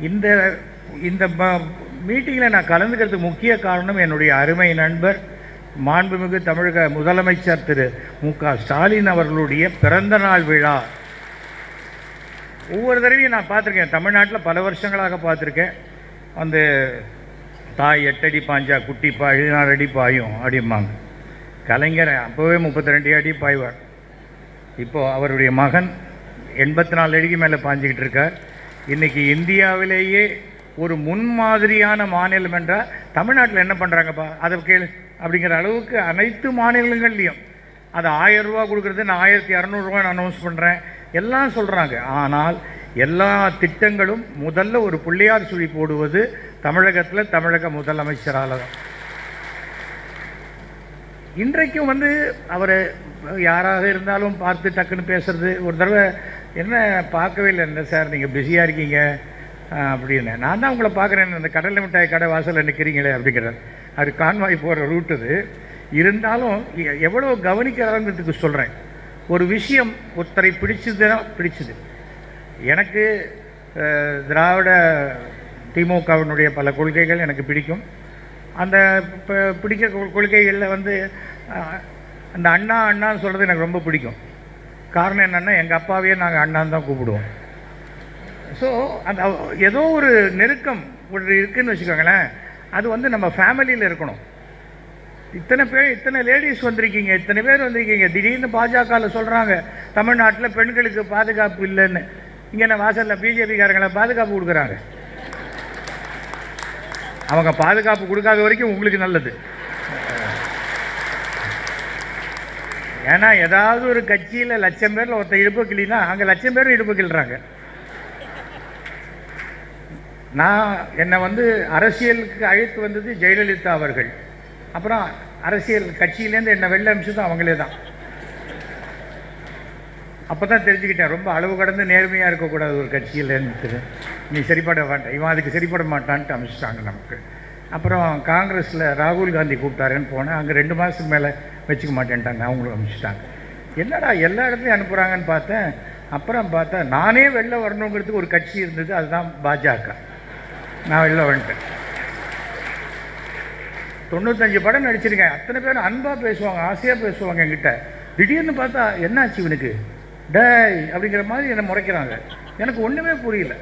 இந்த இந்த மீட்டிங்கில் நான் கலந்துக்கிறதுக்கு முக்கிய காரணம் என்னுடைய அருமை நண்பர் மாண்புமிகு தமிழக முதலமைச்சர் திரு மு.க. ஸ்டாலின் அவர்களுடைய பிறந்த நாள் விழா. ஒவ்வொரு தடவையும் நான் பார்த்துருக்கேன், தமிழ்நாட்டில் பல வருஷங்களாக பார்த்துருக்கேன். அந்த தாய் 8 அடி பாஞ்சா குட்டி 14 அடி பாயும் அப்படிம்பாங்க. கலைஞர் அப்போவே 32 அடி பாய்வார். இப்போது அவருடைய மகன் 84 அடிக்கு மேலே பாஞ்சிக்கிட்டு இருக்கார். இன்றைக்கி இந்தியாவிலேயே ஒரு முன்மாதிரியான மாநிலம் என்றால் தமிழ்நாட்டில் என்ன பண்ணுறாங்கப்பா அதை கேளு அப்படிங்கிற அளவுக்கு அனைத்து மாநிலங்கள்லேயும் அது 1000 ரூபா கொடுக்குறது, நான் 1200 அனௌன்ஸ் பண்ணுறேன் எல்லாம் சொல்கிறாங்க. ஆனால் எல்லா திட்டங்களும் முதல்ல ஒரு பிள்ளையார் சுழி போடுவது தமிழகத்தில் தமிழக முதலமைச்சரால் தான். இன்றைக்கும் அவர் யாராக இருந்தாலும் பார்த்து டக்குன்னு பேசுகிறது. ஒரு தடவை என்ன பார்க்கவே இல்லை, என்ன சார் நீங்கள் பிஸியாக இருக்கீங்க அப்படின்னு. நான் தான் உங்களை பார்க்குறேன், அந்த கடலை மிட்டாய் கடை வாசலில் நிற்கிறீங்களே அப்படிங்கிறார். அது கான்வாய் போகிற ரூட் அது. இருந்தாலும் எவ்வளோ கவனிக்கிறாங்கிறதுக்கு சொல்கிறேன். ஒரு விஷயம் ஒருத்தரை பிடிச்சது. எனக்கு திராவிட திமுகவினுடைய பல கொள்கைகள் எனக்கு பிடிக்கும். அந்த பிடிக்க கொள்கைகளில் அந்த அண்ணான்னு சொல்கிறது எனக்கு ரொம்ப பிடிக்கும். காரணம் என்னென்னா எங்கள் அப்பாவையே நாங்கள் அண்ணான்னு தான் கூப்பிடுவோம். ஸோ அந்த ஏதோ ஒரு நெருக்கம் ஒரு இருக்குதுன்னு வச்சுக்கோங்களேன், அது நம்ம ஃபேமிலியில் இருக்கணும். இத்தனை லேடிஸ் வந்திருக்கீங்க, இத்தனை பேர் வந்திருக்கீங்க. திடீர்னு பாஜகவில் சொல்கிறாங்க தமிழ்நாட்டில் பெண்களுக்கு பாதுகாப்பு இல்லைன்னு. இங்கே என்ன வாசலில் பிஜேபிக்காரங்களை பாதுகாப்பு கொடுக்குறாங்க. அவங்க பாதுகாப்பு கொடுக்காத வரைக்கும் உங்களுக்கு நல்லது. ஏன்னா ஏதாவது ஒரு கட்சியில் 1,00,000 பேரில் ஒருத்தர் இடுப்பு கிளினா அங்கே 1,00,000 பேரும் இடுப்பு கிள்றாங்க. என்னை அரசியலுக்கு அழைத்து வந்தது ஜெயலலிதா அவர்கள். அப்புறம் அரசியல் கட்சியிலேருந்து என்னை வெளில அனுப்பிச்சதும் அவங்களே தான். அப்போ தான் தெரிஞ்சுக்கிட்டேன், ரொம்ப அளவு கடந்து நேர்மையாக இருக்கக்கூடாது ஒரு கட்சியிலேருந்து. நீ சரிப்பட மாட்டேன், இவன் அதுக்கு சரிப்பட மாட்டான்ட்டு அனுப்பிச்சிட்டாங்க நமக்கு. அப்புறம் காங்கிரஸில் ராகுல் காந்தி கூப்பிட்டாருன்னு போனேன். அங்கே 2 மாதத்துக்கு மேலே வச்சுக்க மாட்டேன்ட்டாங்க, அவங்களும் அனுப்பிச்சிட்டாங்க. என்னடா எல்லா இடத்துலையும் அனுப்புகிறாங்கன்னு பார்த்தேன். அப்புறம் பார்த்தா நானே வெளில வரணுங்கிறதுக்கு ஒரு கட்சி இருந்தது, அதுதான் பாஜக. நான் வெளில வந்துட்டேன். 95 படம் நடிச்சிருக்கேன். அத்தனை பேரும் அன்பாக பேசுவாங்க, ஆசையாக பேசுவாங்க என்கிட்ட. திடீர்னு பார்த்தா என்னாச்சு இவனுக்கு டேய் அப்படிங்கிற மாதிரி என்னை முறைக்கிறாங்க. எனக்கு ஒன்றுமே புரியல.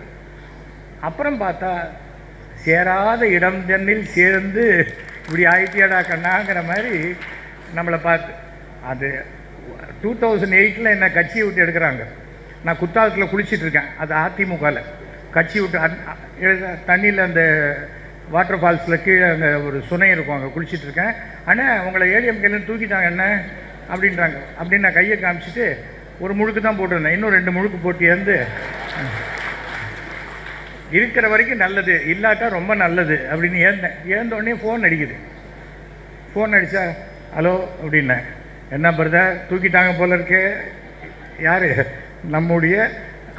அப்புறம் பார்த்தா சேராத இடம் தண்ணில் சேர்ந்து இப்படி ஆயிட்டியாடா கண்ணாங்கிற மாதிரி நம்மளை பார்த்து. அது 2008 என்னை கட்சியை விட்டு எடுக்கிறாங்க. நான் குத்தாலத்தில் குளிச்சிட்ருக்கேன், அது அதிமுகவில். கட்சி விட்டு தண்ணியில் அந்த வாட்டர் ஃபால்ஸில் கீழே அங்கே ஒரு சுனை இருக்கும், அங்கே குளிச்சிட்ருக்கேன். ஆனால் உங்களை ஏடிஎம்கேலேருந்து தூக்கிட்டாங்க என்ன அப்படின்றாங்க. அப்படின்னு நான் கையை காமிச்சிட்டு ஒரு முழுக்கு தான் போட்டிருந்தேன், இன்னும் 2 முழுக்கு போட்டு இருக்கிற வரைக்கும் நல்லது, இல்லாட்டா ரொம்ப நல்லது அப்படின்னு ஏந்தோடனே ஃபோன் அடிக்குது. ஃபோன் அடித்தா ஹலோ அப்படின்னேன். என்ன பிரதர் தூக்கிட்டாங்க போல இருக்கே. யார்? நம்முடைய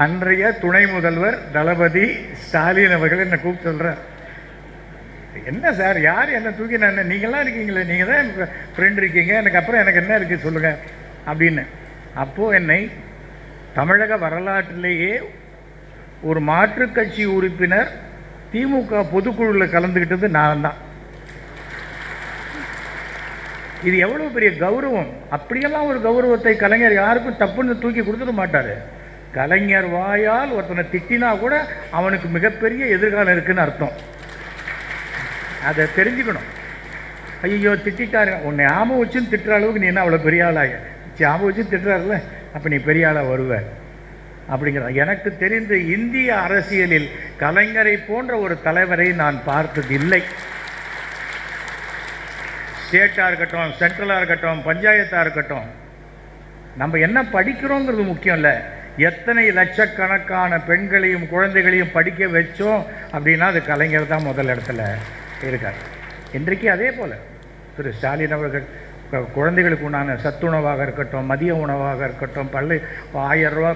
அன்றைய துணை முதல்வர் தளபதி ஸ்டாலின் அவர்கள் என்னை கூப்பிட்டு சொல்கிறார். என்ன சார் யார் என்ன தூக்கினா? நீங்களாம் இருக்கீங்களே, நீங்கள் தான் ஃப்ரெண்ட் இருக்கீங்க, அப்புறம் எனக்கு என்ன இருக்குது சொல்லுங்கள் அப்படின்னு. அப்போது என்னை தமிழக வரலாற்றிலேயே ஒரு மாற்றுக் கட்சி உறுப்பினர் திமுக பொதுக்குழுவில் கலந்துக்கிட்டது நான் தான். இது எவ்வளோ பெரிய கௌரவம். அப்படியெல்லாம் ஒரு கௌரவத்தை கலைஞர் யாருக்கும் தப்புன்னு தூக்கி கொடுத்துட மாட்டார். கலைஞர் வாயால் ஒருத்தனை திட்டினா கூட அவனுக்கு மிகப்பெரிய எதிர்காலம் இருக்குன்னு அர்த்தம். அதை தெரிஞ்சுக்கணும். ஐயோ திட்டாரு, உன்னை ஞாபகம் வச்சுன்னு திட்டுற அளவுக்கு நீ என்ன அவ்வளோ பெரிய ஆளாக ஞாபகம் வச்சு திட்டுறாருல, அப்போ நீ பெரிய ஆளாக வருவ அப்படிங்கிற. எனக்கு தெரிந்த இந்திய அரசியலில் கலைஞரை போன்ற ஒரு தலைவரை நான் பார்த்ததில்லை. ஸ்டேட்டாக இருக்கட்டும், சென்ட்ரலாக இருக்கட்டும், பஞ்சாயத்தாக இருக்கட்டும், நம்ம என்ன படிக்கிறோங்கிறது முக்கியம் இல்லை, எத்தனை லட்சக்கணக்கான பெண்களையும் குழந்தைகளையும் படிக்க வச்சோம் அப்படின்னா அது கலைஞர் தான் முதல் இடத்துல இருக்கார். இன்றைக்கு அதே போல் திரு ஸ்டாலின் அவர்கள் குழந்தைகளுக்கு உண்டான சத்துணவாக இருக்கட்டும், மதிய உணவாக இருக்கட்டும், 1000 ரூபா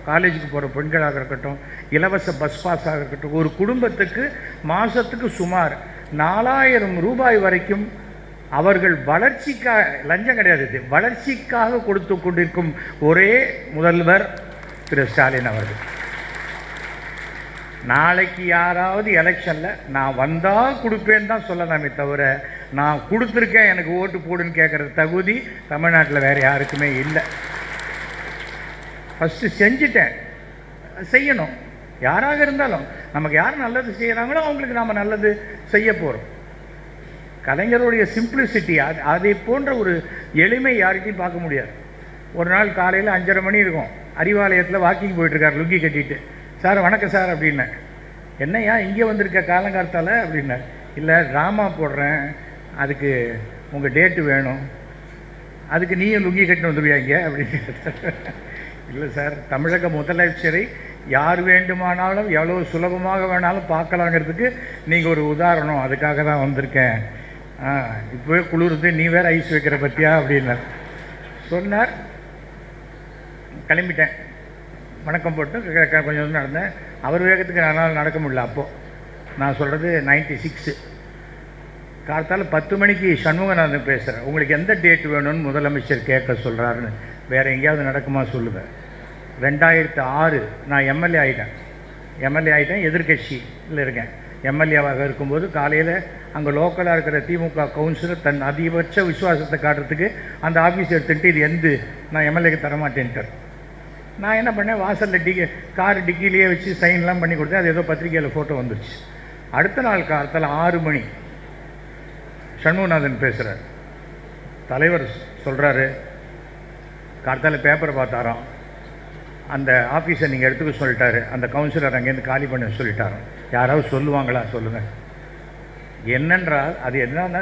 காலேஜுக்கு போகிற பெண்களாக இருக்கட்டும், இலவச பஸ் பாஸாக இருக்கட்டும், ஒரு குடும்பத்துக்கு மாதத்துக்கு சுமார் 4000 ரூபாய் வரைக்கும் அவர்கள் வளர்ச்சிக்காக, லஞ்சம் கிடையாது, வளர்ச்சிக்காக கொடுத்து கொண்டிருக்கும் ஒரே முதல்வர் திரு ஸ்டாலின் அவர்கள். நாளைக்கு யாராவது எலெக்ஷனில் நான் வந்தால் கொடுப்பேன்னு தான் சொல்லலாமே தவிர நான் கொடுத்துருக்கேன் எனக்கு ஓட்டு போடுன்னு கேட்குற தகுதி தமிழ்நாட்டில் வேறு யாருக்குமே இல்லை. ஃபஸ்ட்டு செஞ்சுட்டேன், செய்யணும். யாராக இருந்தாலும் நமக்கு யார் நல்லது செய்கிறாங்களோ அவங்களுக்கு நாம் நல்லது செய்ய போகிறோம். கலைஞருடைய சிம்பிளிசிட்டி, அதை போன்ற ஒரு எளிமை யார்கிட்டையும் பார்க்க முடியாது. ஒரு நாள் காலையில் 5:30 மணி இருக்கும், அறிவாலயத்தில் வாக்கிங் போயிட்டுருக்கார் லுங்கி கட்டிட்டு. சார் வணக்கம் சார் அப்படின்னேன். என்னையா இங்கே வந்திருக்க காலங்காலத்தால் அப்படின்னார். இல்லை ட்ராமா போடுறேன், அதுக்கு உங்கள் டேட்டு வேணும், அதுக்கு நீயும் லுங்கி கட்டின்னு வந்துடுவியா இங்கே அப்படின்னு. இல்லை சார், தமிழக முதலமைச்சரை யார் வேண்டுமானாலும் எவ்வளோ சுலபமாக வேணாலும் பார்க்கலாங்கிறதுக்கு நீங்கள் ஒரு உதாரணம், அதுக்காக தான் வந்திருக்கேன். இப்போவே குளிர்ந்து நீ வேறு ஐஸ் வைக்கிற பற்றியா அப்படின்னார். சொன்னார். கிளம்பிட்டேன், வணக்கம் போட்டு கொஞ்சம் நடந்தேன். அவர் வேகத்துக்கு என்னால் நடக்க முடியல. அப்போது நான் சொல்கிறது 96 காலத்தால் 10 மணிக்கு சண்முகநாதன் பேசுகிறேன். உங்களுக்கு எந்த டேட் வேணும்னு முதலமைச்சர் கேட்க சொல்கிறாருன்னு. வேறு எங்கேயாவது நடக்குமா சொல்லுவேன். 2006 நான் எம்எல்ஏ ஆகிட்டேன். எதிர்கட்சியில் இருக்கேன். எம்எல்ஏவாக இருக்கும்போது காலையில் அங்கே லோக்கலாக இருக்கிற திமுக கவுன்சிலர் தன் அதிகபட்ச விசுவாசத்தை காட்டுறதுக்கு அந்த ஆஃபீஸ் எடுத்துகிட்டு இது எந்த நான் எம்எல்ஏக்கு தரமாட்டேன்ட்டார். நான் என்ன பண்ணேன், வாசலில் கார் டிக்கிலேயே வச்சு சைன்லாம் பண்ணி கொடுத்தேன். அது ஏதோ பத்திரிக்கையில் ஃபோட்டோ வந்துடுச்சு. அடுத்த நாள் காலத்தில் 6 மணி சண்முகநாதன் பேசுகிறார். தலைவர் சொல்கிறாரு, காலத்தால் பேப்பரை பார்த்தாராம், அந்த ஆஃபீஸை நீங்கள் எடுத்துக்க சொல்லிட்டாரு, அந்த கவுன்சிலர் அங்கேருந்து காலி பண்ண சொல்லிட்டாராம். யாராவது சொல்லுவாங்களா சொல்லுங்கள். என்னென்றால் அது என்னன்னா,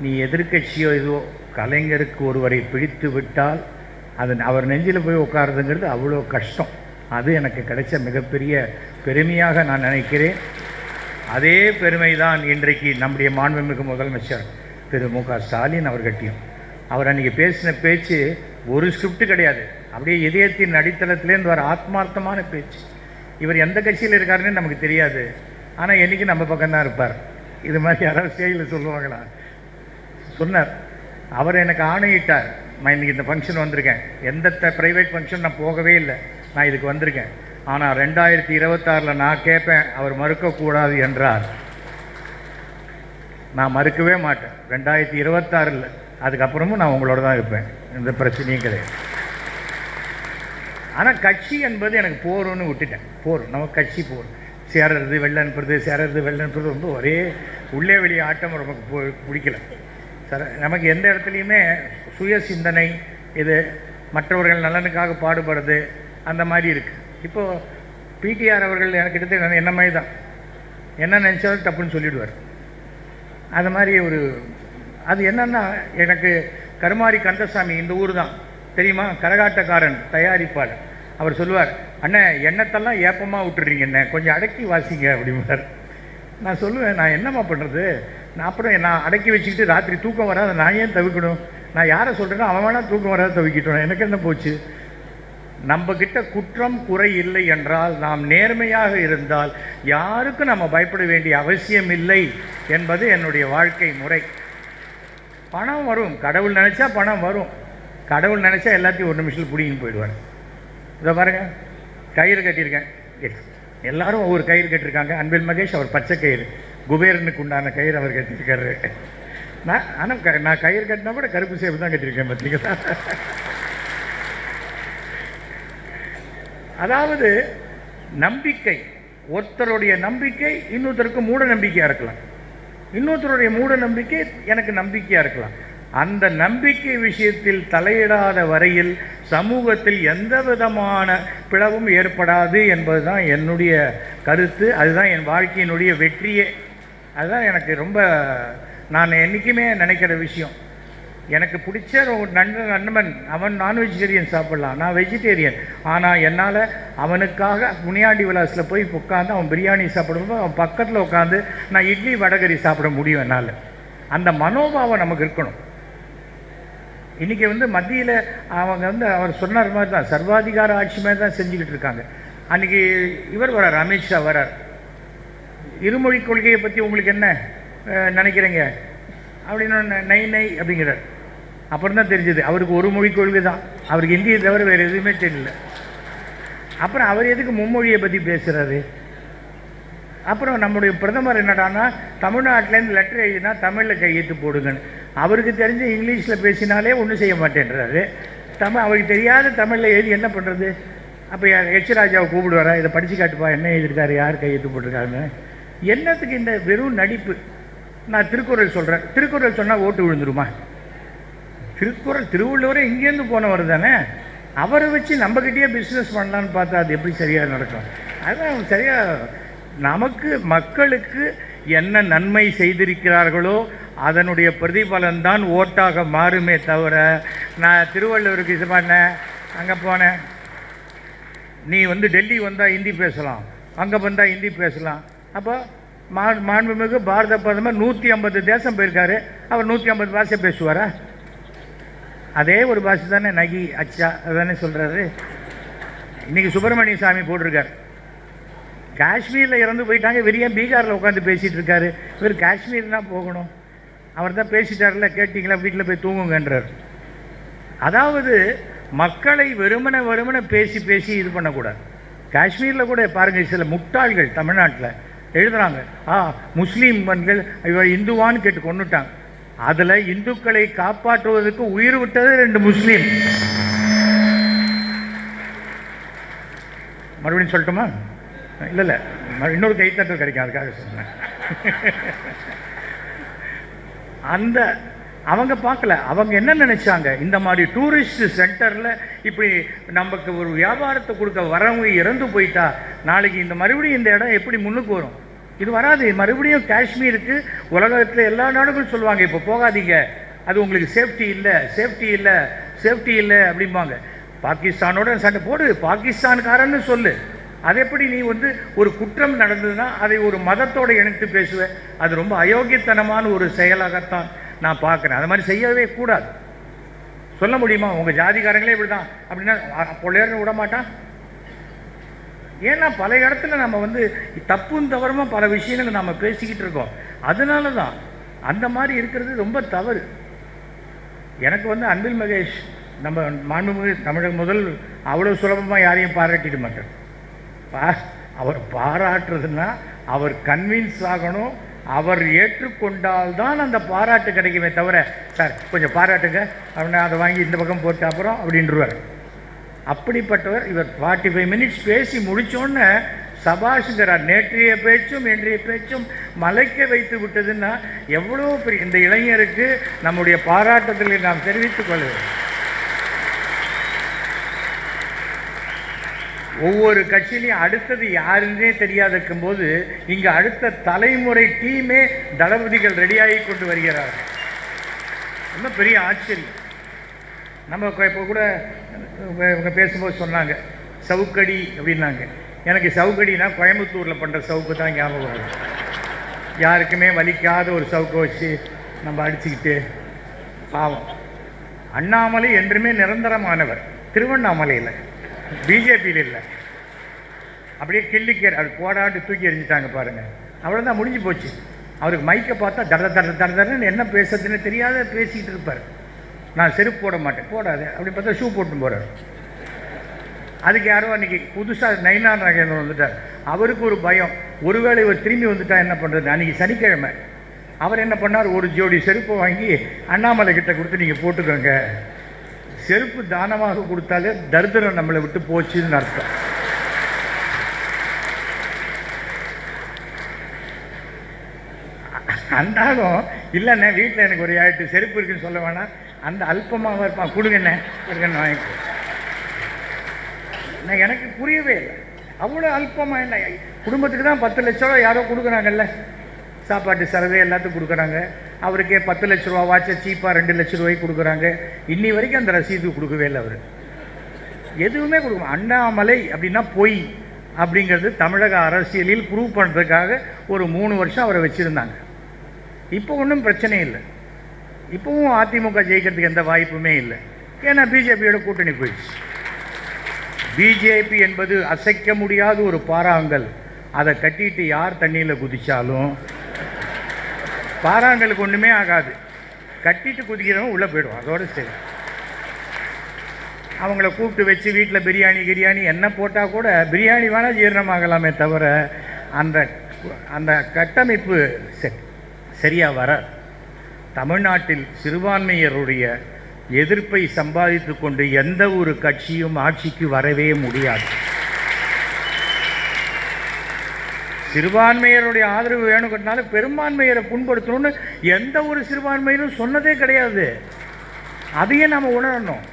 நீ எதிர்கட்சியோ இதுவோ கலைஞருக்கு ஒருவரை பிடித்து விட்டால் அது அவர் நெஞ்சில் போய் உட்காருதுங்கிறது அவ்வளோ கஷ்டம். அது எனக்கு கிடைச்ச மிகப்பெரிய பெருமையாக நான் நினைக்கிறேன். அதே பெருமை தான் இன்றைக்கு நம்முடைய மாண்புமிகு முதலமைச்சர் திரு மு.க. ஸ்டாலின் அவர்கிட்டையும். அவர் அன்றைக்கி பேசின பேச்சு ஒரு ஸ்கிரிப்ட் கிடையாது, அப்படியே இதயத்தின் அடித்தளத்திலேருந்து வர ஆத்மார்த்தமான பேச்சு. இவர் எந்த கட்சியில் இருக்காருன்னு நமக்கு தெரியாது, ஆனால் என்றைக்கு நம்ம பக்கம்தான் இருப்பார். இது மாதிரி யாராவது ஸ்டேஜில் சொல்லுவாங்களா? சொன்னார். அவர் எனக்கு ஆணையிட்டார், நான் இன்றைக்கி இந்த ஃபங்க்ஷன் வந்திருக்கேன். எந்த ப்ரைவேட் ஃபங்க்ஷன் நான் போகவே இல்லை, நான் இதுக்கு வந்திருக்கேன். ஆனால் 2026 நான் கேட்பேன், அவர் மறுக்கக்கூடாது என்றார். நான் மறுக்கவே மாட்டேன். 2026 அதுக்கப்புறமும் நான் உங்களோட தான் இருப்பேன், எந்த பிரச்சனையும் கிடையாது. ஆனால் கட்சி என்பது எனக்கு போகிறோன்னு விட்டுட்டேன். போகிறோம், நமக்கு கட்சி போகிறோம். சேரறது வெள்ளை அனுப்புறது ரொம்ப ஒரே உள்ளே வெளியே ஆட்டம் நமக்கு பிடிக்கல. சார், நமக்கு எந்த இடத்துலையுமே சுய சிந்தனை, இது மற்றவர்கள் நலனுக்காக பாடுபடுறது, அந்த மாதிரி இருக்குது. இப்போது பிடிஆர் அவர்கள் எனக்கு கிட்டத்தட்ட என்ன மாதிரி தான், என்ன நினச்சாலும் தப்புன்னு சொல்லிவிடுவார். அது மாதிரி ஒரு அது என்னன்னா, எனக்கு கருமாரி கந்தசாமி இந்த ஊர் தான் தெரியுமா, கரகாட்டக்காரன் தயாரிப்பாளர். அவர் சொல்லுவார், அண்ணே எண்ணத்தெல்லாம் ஏப்பமாக விட்டுறீங்க, என்ன கொஞ்சம் அடக்கி வாசிங்க அப்படிம்பார். நான் சொல்லுவேன், நான் என்னம்மா பண்ணுறது, நான் அப்புறம் நான் அடக்கி வச்சுக்கிட்டு ராத்திரி தூக்கம் வராது, நான் ஏன் தவிக்கணும்? நான் யாரை சொல்கிறேன்னா அவன் வேணால் தூக்கம் வராது தவிக்கிட்டோம், எனக்கு என்ன போச்சு? நம்மக்கிட்ட குற்றம் குறை இல்லை என்றால், நாம் நேர்மையாக இருந்தால் யாருக்கும் நம்ம பயப்பட வேண்டிய அவசியம் இல்லை என்பது என்னுடைய வாழ்க்கை முறை. பணம் வரும், கடவுள் நினச்சா பணம் வரும். கடவுள் நினச்சா எல்லாத்தையும் ஒரு நிமிஷத்தில் பிடிங்கின்னு போயிடுவார். இதை பாருங்கள், கயிறு கட்டியிருக்கேன். எல்லாரும் ஒவ்வொரு கயிறு கட்டியிருக்காங்க. அன்பில் மகேஷ் அவர் பச்சை கயிறு, குபேரனுக்கு உண்டான கயிறு அவர் கட்டியிருக்காரு. ஆனால் நான் கயிறு கட்டினா கூட கருப்பு சேப்பு தான் கட்டியிருக்கேன் பார்த்தீங்களா. அதாவது நம்பிக்கை, ஒருத்தருடைய நம்பிக்கை இன்னொருத்தருக்கு மூட நம்பிக்கையாக இருக்கலாம், இன்னொருத்தருடைய மூட நம்பிக்கை எனக்கு நம்பிக்கையாக இருக்கலாம். அந்த நம்பிக்கை விஷயத்தில் தலையிடாத வரையில் சமூகத்தில் எந்த விதமான பிளவும் ஏற்படாது என்பது தான் என்னுடைய கருத்து. அதுதான் என் வாழ்க்கையினுடைய வெற்றியே. அதுதான் எனக்கு ரொம்ப நான் என்றைக்குமே நினைக்கிற விஷயம். எனக்கு பிடிச்ச ஒரு நண்பன், அவன் நான்வெஜிடேரியன் சாப்பிட்லாம், நான் வெஜிடேரியன். ஆனால் என்னால் அவனுக்காக முனியாண்டி விலாஸில் போய் உட்காந்து அவன் பிரியாணி சாப்பிடும்போது அவன் பக்கத்தில் உட்காந்து நான் இட்லி வடகரி சாப்பிட முடியும் என்னால். அந்த மனோபாவம் நமக்கு இருக்கணும். இன்றைக்கி மத்தியில் அவங்க அவர் சொன்னார் மாதிரி தான் சர்வாதிகார ஆட்சி மாதிரி தான் செஞ்சுக்கிட்டு இருக்காங்க. அன்றைக்கி இவர் வரார், அமித்ஷா வரார். இருமொழி கொள்கையை பற்றி உங்களுக்கு என்ன நினைக்கிறீங்க அப்படின்னு நை அப்படிங்கிறார். அப்புறம் தான் தெரிஞ்சது அவருக்கு ஒரு மொழி கொள்கை தான், அவருக்கு இந்தியை தவிர வேறு எதுவுமே தெரியல. அப்புறம் அவர் எதுக்கு மும்மொழியை பற்றி பேசுகிறாரு? அப்புறம் நம்முடைய பிரதமர் என்னடான்னா தமிழ்நாட்டிலேருந்து லெட்டர் எழுதினா தமிழில் கையெழுத்து போடுங்கன்னு. அவருக்கு தெரிஞ்ச இங்கிலீஷில் பேசினாலே ஒன்றும் செய்ய மாட்டேன்றாரு. அவருக்கு தெரியாத தமிழில் எழுதி என்ன பண்ணுறது? அப்போ எச் ராஜாவை கூப்பிடுவாரா, இதை படித்து காட்டுப்பா என்ன எழுதியிருக்காரு, யார் கையெழுத்து போட்டிருக்காருன்னு. என்னத்துக்கு இந்த வெறும் நடிப்பு? நான் திருக்குறள் சொல்கிறேன், திருக்குறள் சொன்னால் ஓட்டு விழுந்துருமா? திருக்குறள் திருவள்ளுவரே இங்கேருந்து போனவர் தானே, அவரை வச்சு நம்மக்கிட்டே பிஸ்னஸ் பண்ணலான்னு பார்த்தா அது எப்படி சரியாக நடக்கும்? அதுதான் சரியாக நமக்கு மக்களுக்கு என்ன நன்மை செய்திருக்கிறார்களோ அதனுடைய பிரதிபலன் தான் ஓட்டாக மாறுமே தவிர, நான் திருவள்ளுவருக்கு இது பண்ணேன், அங்கே போனேன், நீ டெல்லி வந்தால் ஹிந்தி பேசலாம், அங்கே வந்தால் ஹிந்தி பேசலாம். அப்போ மாண்புமிகு பாரத பிரதமர் 150 தேசம் போயிருக்காரு, அவர் 150 பாஷை பேசுவாரா? அதே ஒரு பாஷை தானே, நகி அச்சா அதுதானே சொல்கிறாரு. இன்றைக்கி சுப்பிரமணிய சாமி போட்டிருக்கார், காஷ்மீரில் இறந்து போயிட்டாங்க, வெறியா பீகாரில் உட்காந்து பேசிகிட்டு இருக்காரு. இவர் காஷ்மீர் தான் போகணும், அவர் தான் பேசிட்டார்ல, கேட்டிங்களா, வீட்டில் போய் தூங்குங்கன்றார். அதாவது மக்களை வெறுமனை பேசி பேசி இது பண்ணக்கூடாது. காஷ்மீரில் கூட பாருங்கள், சில முட்டாள்கள் தமிழ்நாட்டில் எழுதுகிறாங்க, முஸ்லீம்கள் இவர் இந்துவான்னு கேட்டு கொண்டுட்டாங்க. அதில் இந்துக்களை காப்பாற்றுவதற்கு உயிர் விட்டது 2 முஸ்லீம். மறுபடியும் சொல்லட்டுமா? இல்லை இன்னொரு கைத்தட்டல் கிடைக்கும், அதுக்காக சொன்னேன். அந்த அவங்க பார்க்கல, அவங்க என்ன நினைச்சாங்க, இந்த மாதிரி டூரிஸ்ட் சென்டரில் இப்படி நமக்கு ஒரு வியாபாரத்தை கொடுக்க வரவங்க இறந்து போயிட்டா நாளைக்கு இந்த மறுபடியும் இந்த இடம் எப்படி முன்னுக்கு வரும்? இது வராது. மறுபடியும் காஷ்மீருக்கு உலகத்தில் எல்லா நாடுகளும் சொல்லுவாங்க, இப்போ போகாதீங்க, அது உங்களுக்கு சேஃப்டி இல்லை, சேஃப்டி இல்லை, சேஃப்டி இல்லை அப்படிம்பாங்க. பாகிஸ்தானோட சண்டை போடு, பாகிஸ்தான்காரன்னு சொல்லு. அது எப்படி நீ ஒரு குற்றம் நடந்ததுன்னா அதை ஒரு மதத்தோடு இணைத்து பேசுவேன்? அது ரொம்ப அயோக்கியத்தனமான ஒரு செயலாகத்தான் நான் பார்க்குறேன். அது மாதிரி செய்யவே கூடாது. சொல்ல முடியுமா உங்கள் ஜாதிக்காரங்களே இப்படி தான் அப்படின்னா பொள்ளையர்னு விட மாட்டான்? ஏன்னா பல இடத்துல நம்ம தப்பும் தவறுமா பல விஷயங்களை நம்ம பேசிக்கிட்டு இருக்கோம். அதனால தான் அந்த மாதிரி இருக்கிறது ரொம்ப தவறு. எனக்கு அன்பில் மகேஷ் நம்ம மாண்புமிகு தமிழக முதல் அவ்வளோ சுலபமாக யாரையும் பாராட்டிட மாட்டார். அவர் பாராட்டுறதுன்னா அவர் கன்வின்ஸ் ஆகணும், அவர் ஏற்றுக்கொண்டால்தான் அந்த பாராட்டு கிடைக்குமே தவிர, சார் கொஞ்சம் பாராட்டுங்க அப்படின்னா அதை வாங்கி இந்த பக்கம் போட்டு அப்புறம் அப்படின்றவர். அப்படிப்பட்டவர். இவர் 45 மினிட்ஸ் பேசி முடித்தோன்னே சபாஷுங்கிறார். நேற்றைய பேச்சும் இன்றைய பேச்சும் மலைக்க வைத்து விட்டதுன்னா எவ்வளோ பெரிய இந்த இளைஞருக்கு நம்முடைய பாராட்டுதலை நாம் தெரிவித்துக் கொள்வோம். ஒவ்வொரு கட்சியிலையும் அடுத்தது யாருன்னே தெரியாது இருக்கும்போது இங்கே அடுத்த தலைமுறை டீமே தளபதிகள் ரெடியாகி கொண்டு வருகிறார்கள். ரொம்ப பெரிய ஆச்சரியம். நம்ம இப்போ கூட இவங்க பேசும்போது சொன்னாங்க சவுக்கடி அப்படின்னாங்க. எனக்கு சவுக்கடினா கோயம்புத்தூரில் பண்ணுற சவுக்கு தான் ஞாபகம் வரும். யாருக்குமே வலிக்காத ஒரு சவுக்கை வச்சு நம்ம அடிச்சுக்கிட்டு பாவம். அண்ணாமலை என்றுமே நிரந்தரமானவர். திருவண்ணாமலையில் பிஜேபியில் இல்லை, அப்படியே கிள்ளிக்கேர் அது போடாட்டு தூக்கி எறிஞ்சிட்டாங்க பாருங்கள். அவ்வளோதான், முடிஞ்சு போச்சு. அவருக்கு மைக்கை பார்த்தா தடன்னு என்ன பேசுறதுன்னு தெரியாத பேசிக்கிட்டு இருப்பார். நான் செருப்பு போட மாட்டேன், போடாது அப்படி பார்த்தா ஷூ போட்டு போகிறார். அதுக்கு யாரோ அன்றைக்கி புதுசாக நயினார் நாகேந்திரன் வந்துட்டார். அவருக்கு ஒரு பயம், ஒருவேளை இவர் திரும்பி வந்துட்டா என்ன பண்ணுறது. அன்றைக்கி சனிக்கிழமை அவர் என்ன பண்ணார், ஒரு ஜோடி செருப்பை வாங்கி அண்ணாமலை கிட்ட கொடுத்து நீங்கள் போட்டுக்கோங்க, செருப்பு தானமாக கொடுத்தாலே தரித்திரம் நம்மளை விட்டு போச்சுன்னு அர்த்தம். அந்தாலும் இல்லைண்ணே வீட்டில் எனக்கு ஒரு 8 செருப்பு இருக்குன்னு சொல்ல வேணாம், அந்த அல்பமாக இருப்பான், கொடுங்கண்ணே கொடுங்கன்னு வாங்கிக்கோ. நான் எனக்கு புரியவே இல்லை, அவ்வளோ அல்பமாக என்ன குடும்பத்துக்கு தான் 10 லட்ச ரூபா யாரோ கொடுக்குறாங்கல்ல, சாப்பாட்டு செலவு எல்லாத்துக்கும் கொடுக்குறாங்க. அவருக்கே 10 லட்ச ரூபா வாட்சை சீப்பாக 2 லட்ச ரூபாய்க்கு கொடுக்குறாங்க. இன்னி வரைக்கும் அந்த ரசீது கொடுக்கவே இல்லை. அவர் எதுவுமே கொடுக்க. அண்ணாமலை அப்படின்னா பொய் அப்படிங்கிறது தமிழக அரசியலில் ப்ரூவ் பண்ணுறதுக்காக ஒரு 3 வருஷம் அவரை வச்சுருந்தாங்க. இப்போ ஒன்றும் பிரச்சனை இல்லை. இப்போவும் அதிமுக ஜெயிக்கிறதுக்கு எந்த வாய்ப்புமே இல்லை. ஏன்னா பிஜேபியோட கூட்டணி போயிடுச்சு. பிஜேபி என்பது அசைக்க முடியாத ஒரு பாறாங்கல். அதை கட்டிட்டு யார் தண்ணியில் குதித்தாலும் பாறாங்கலுக்கு ஒன்றுமே ஆகாது. கட்டிட்டு குதிக்கிறவங்க உள்ளே போயிடும், அதோடு சரி. அவங்கள கூப்பிட்டு வச்சு வீட்டில் பிரியாணி என்ன போட்டால் கூட பிரியாணி வேணால் ஜீரணமாகலாமே தவிர அந்த அந்த கட்டமைப்பு சரியாக வர தமிழ்நாட்டில் சிறுபான்மையருடைய எதிர்ப்பை சம்பாதித்து கொண்டு எந்த ஒரு கட்சியும் ஆட்சிக்கு வரவே முடியாது. சிறுபான்மையருடைய ஆதரவு வேணுங்கிறதுனால பெரும்பான்மையரை புண்படுத்தணும்னு எந்த ஒரு சிறுபான்மையிலும் சொன்னதே கிடையாது. அதையே நாம் உணரணும்.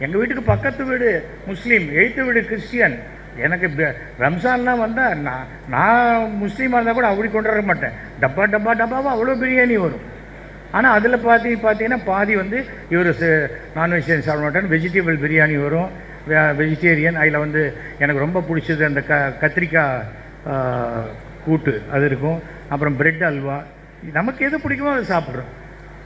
எங்கள் வீட்டுக்கு பக்கத்து வீடு முஸ்லீம், எழுத்து வீடு கிறிஸ்டியன். எனக்கு ரம்ஜான்லாம் வந்தால் நான் முஸ்லீமாக இருந்தால் கூட அப்படி கொண்டு வர மாட்டேன். டப்பாவாக அவ்வளோ பிரியாணி வரும். ஆனால் அதில் பார்த்தீங்கன்னா பாதி வந்து இவர் நான்வெஜிடேரியன் சாப்பிட மாட்டேன், வெஜிடபிள் பிரியாணி வரும், வெஜிடேரியன். அதில் எனக்கு ரொம்ப பிடிச்சது அந்த கத்திரிக்காய் கூட்டு அது இருக்கும். அப்புறம் பிரெட் அல்வா. நமக்கு எது பிடிக்குமோ அதை சாப்பிட்றோம்.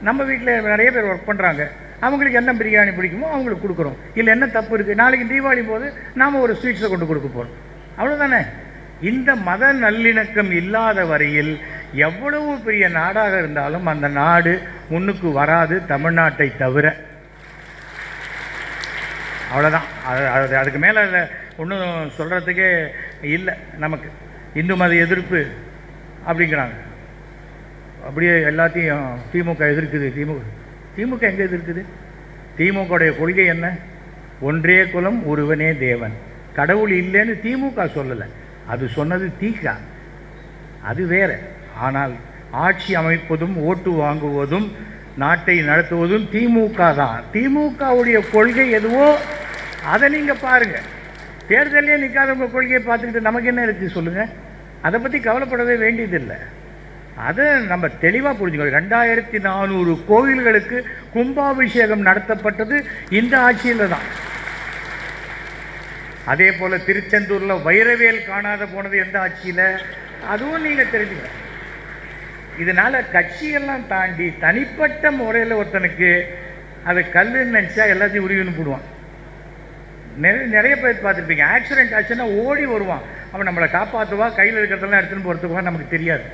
நம்ம வீட்டில் நிறைய பேர் ஒர்க் பண்ணுறாங்க, அவங்களுக்கு என்ன பிரியாணி பிடிக்குமோ அவங்களுக்கு கொடுக்குறோம். இல்லை என்ன தப்பு இருக்குது? நாளைக்கு தீபாவளி போது நாம் ஒரு ஸ்வீட்ஸை கொண்டு கொடுக்க போகிறோம், அவ்வளோதானே. இந்த மத நல்லிணக்கம் இல்லாத வரையில் எவ்வளவு பெரிய நாடாக இருந்தாலும் அந்த நாடு முன்னுக்கு வராது, தமிழ்நாட்டை தவிர. அவ்வளோதான். அதுக்கு மேலே ஒன்றும் சொல்கிறதுக்கே இல்லை. நமக்கு இந்து மத எதிர்ப்பு அப்படிங்கிறாங்க. அப்படியே எல்லாத்தையும் திமுக எதிர்க்குது. திமுக எங்கே எதிர்க்குது? திமுகவுடைய கொள்கை என்ன? ஒன்றே குலம் ஒருவனே தேவன். கடவுள் இல்லைன்னு திமுக சொல்லலை, அது சொன்னது திக, அது வேற. ஆனால் ஆட்சி அமைப்பதும் ஓட்டு வாங்குவதும் நாட்டை நடத்துவதும் திமுக தான். திமுகவுடைய கொள்கை எதுவோ அதை நீங்கள் பாருங்கள். தேர்தலே நிற்காதவங்க கொள்கையை பார்த்துக்கிட்டு நமக்கு என்ன இருக்குது சொல்லுங்கள்? அதை பற்றி கவலைப்படவே வேண்டியதில்லை. அதை நம்ம தெளிவாக புரிஞ்சுக்கணும். 2400 கோவில்களுக்கு கும்பாபிஷேகம் நடத்தப்பட்டது இந்த ஆட்சியில் தான். அதே போல் திருச்செந்தூரில் வைரவேல் காணாத போனது எந்த ஆட்சியில்? அதுவும் நீங்கள் தெரிஞ்சுக்கணும். இதனால் கட்சியெல்லாம் தாண்டி தனிப்பட்ட முறையில் ஒருத்தனுக்கு அது கல்லுன்னு நினச்சா எல்லாத்தையும் உருவின்னு போடுவான். நிறைய பேர் பார்த்துருப்பீங்க, ஆக்சிடென்ட் ஆச்சுன்னா ஓடி வருவான், அவன் நம்மளை காப்பாற்றுவா, கையில் இருக்கிறதெல்லாம் எடுத்துன்னு போகிறதுக்குவா நமக்கு தெரியாது.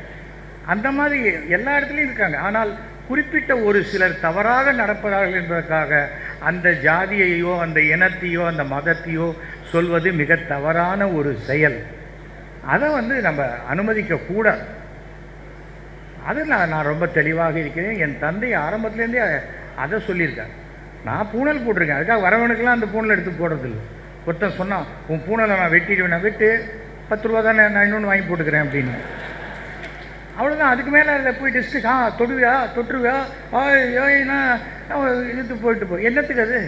அந்த மாதிரி எல்லா இடத்துலையும் இருக்காங்க. ஆனால் குறிப்பிட்ட ஒரு சிலர் தவறாக நடப்பதார்கள் என்பதற்காக அந்த ஜாதியையோ அந்த இனத்தையோ அந்த மதத்தையோ சொல்வது மிக தவறான ஒரு செயல். அதை நம்ம அனுமதிக்கக்கூடாது. அது நான் ரொம்ப தெளிவாக இருக்கிறேன். என் தந்தை ஆரம்பத்துலேருந்தே அதை சொல்லியிருக்கார். நான் பூனல் போட்டிருக்கேன், அதுக்காக வரவனுக்கெல்லாம் அந்த பூனல் எடுத்து போடுறதில்லை. ஒருத்தன் சொன்னான், உன் பூனலை நான் வெட்டிடுவேன். நான் விட்டு 10 ரூபா தானே, நான் இன்னொன்று வாங்கி போட்டுக்கிறேன் அப்படின்னு. அவ்வளோதான். அதுக்கு மேலே அதில் போய் டிஸ்ட்ரிக் தொட்டுருவியா ஏன்னா இழுத்து போயிட்டு என்னத்துக்கு அது?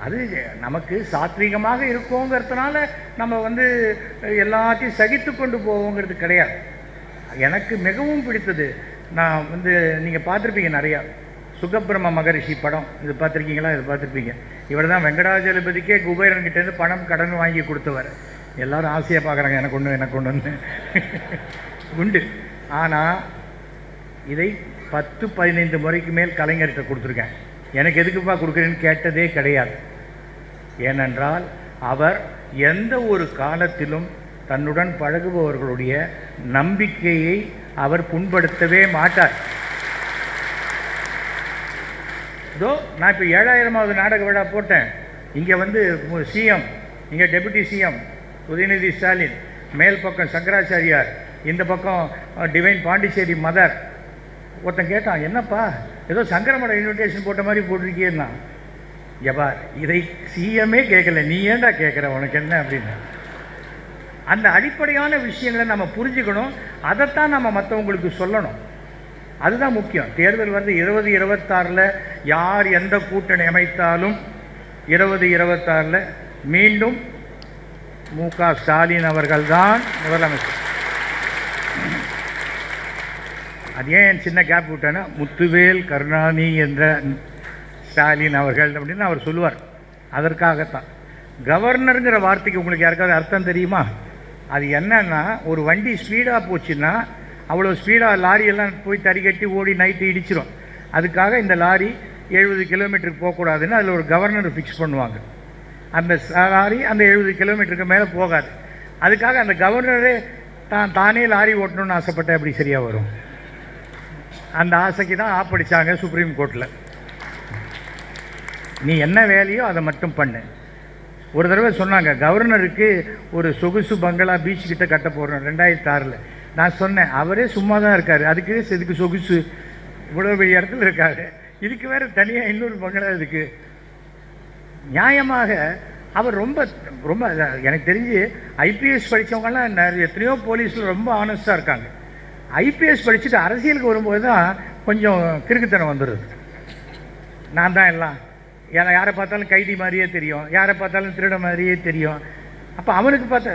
அது நமக்கு சாத்வீகமாக இருக்கோங்கிறதுனால நம்ம எல்லாத்தையும் சகித்து கொண்டு போவோங்கிறது கிடையாது. எனக்கு மிகவும் பிடித்தது, நான் நீங்கள் பார்த்துருப்பீங்க நிறையா, சுகபிரம்ம மகரிஷி படம், இது பார்த்துருக்கீங்களா? இது பார்த்துருப்பீங்க. இவர் தான் வெங்கடாஜலபதிக்கே குபேரன்கிட்டேருந்து பணம் கடன் வாங்கி கொடுத்தவர். எல்லோரும் ஆசையாக பார்க்குறாங்க, எனக்கு ஒன்று உண்டு. ஆனால் இதை 10-15 முறைக்கு மேல் கலைஞர்கிட்ட கொடுத்துருக்கேன். எனக்கு எதுக்குப்பா கொடுக்குறேன்னு கேட்டதே கிடையாது. ஏனென்றால் அவர் எந்த ஒரு காலத்திலும் தன்னுடன் பழகுபவர்களுடைய நம்பிக்கையை அவர் புண்படுத்தவே மாட்டார். இதோ நான் இப்போ 7000வது நாடக விழா போட்டேன். இங்கே சிஎம், இங்கே டெபுட்டி சிஎம் உதயநிதி ஸ்டாலின், மேல் பக்கம் சங்கராச்சாரியார், இந்த பக்கம் டிவைன் பாண்டிச்சேரி மதர். ஒருத்தன் கேட்டான், என்னப்பா ஏதோ சங்கரமட இன்விடேஷன் போட்ட மாதிரி போட்டிருக்கீன்னா, எபா இதை சிஎம்மே கேட்கல, நீ ஏன்டா கேட்குற, உனக்கு என்ன அப்படின்னு. அந்த அடிப்படையான விஷயங்களை நம்ம புரிஞ்சுக்கணும். அதைத்தான் நம்ம மற்றவங்களுக்கு சொல்லணும். அதுதான் முக்கியம். தேர்தல் 2026 யார் எந்த கூட்டணி அமைத்தாலும் 2026 மீண்டும் மு.க. ஸ்டாலின் அவர்கள் தான் முதலமைச்சர். அது ஏன் சின்ன கேப் விட்டேன்னா, முத்துவேல் கருணாநிதி என்ற ஸ்டாலின் அவர்கள் அப்படின்னு அவர் சொல்லுவார். அதற்காகத்தான். கவர்னருங்கிற வார்த்தைக்கு உங்களுக்கு யாருக்காவது அர்த்தம் தெரியுமா? அது என்னன்னா, ஒரு வண்டி ஸ்பீடாக போச்சுன்னா அவ்வளோ ஸ்பீடாக லாரியெல்லாம் போய் தறி கட்டி ஓடி நைட்டு இடிச்சிடும். அதுக்காக இந்த லாரி 70 கிலோமீட்டருக்கு போகக்கூடாதுன்னு அதில் ஒரு கவர்னர் ஃபிக்ஸ் பண்ணுவாங்க. அந்த லாரி அந்த 70 கிலோமீட்டருக்கு மேலே போகாது. அதுக்காக அந்த கவர்னரே தானே லாரி ஓட்டணும்னு ஆசைப்பட்ட எப்படி சரியாக வரும்? அந்த ஆசைக்கு தான் ஆப்படிச்சாங்க சுப்ரீம் கோர்ட்டில். நீ என்ன வேலையோ அதை மட்டும் பண்ணு. ஒரு தடவை சொன்னாங்க கவர்னருக்கு ஒரு சொகுசு பங்களா பீச் கிட்ட கட்ட போகிறோம் 2006. நான் சொன்னேன் அவரே சும்மா தான் இருக்கார், அதுக்கு இதுக்கு சொகுசு இவ்வளோ பெரிய இடத்துல இருக்காரு, இதுக்கு வேறு தனியாக இன்னொரு பங்களா இதுக்கு. நியாயமாக அவர் ரொம்ப ரொம்ப எனக்கு தெரிஞ்சு ஐபிஎஸ் படித்தவங்கலாம் எத்தனையோ போலீஸில் ரொம்ப ஆனஸ்டாக இருக்காங்க. ஐபிஎஸ் படிச்சுட்டு அரசியலுக்கு வரும்போது தான் கொஞ்சம் கிறுக்குத்தனம் வந்துடுது. நான் தான் எல்லாம் யாரை பார்த்தாலும் கைதி மாதிரியே தெரியும், யாரை பார்த்தாலும் திருட மாதிரியே தெரியும். அப்போ அவனுக்கு பார்த்தா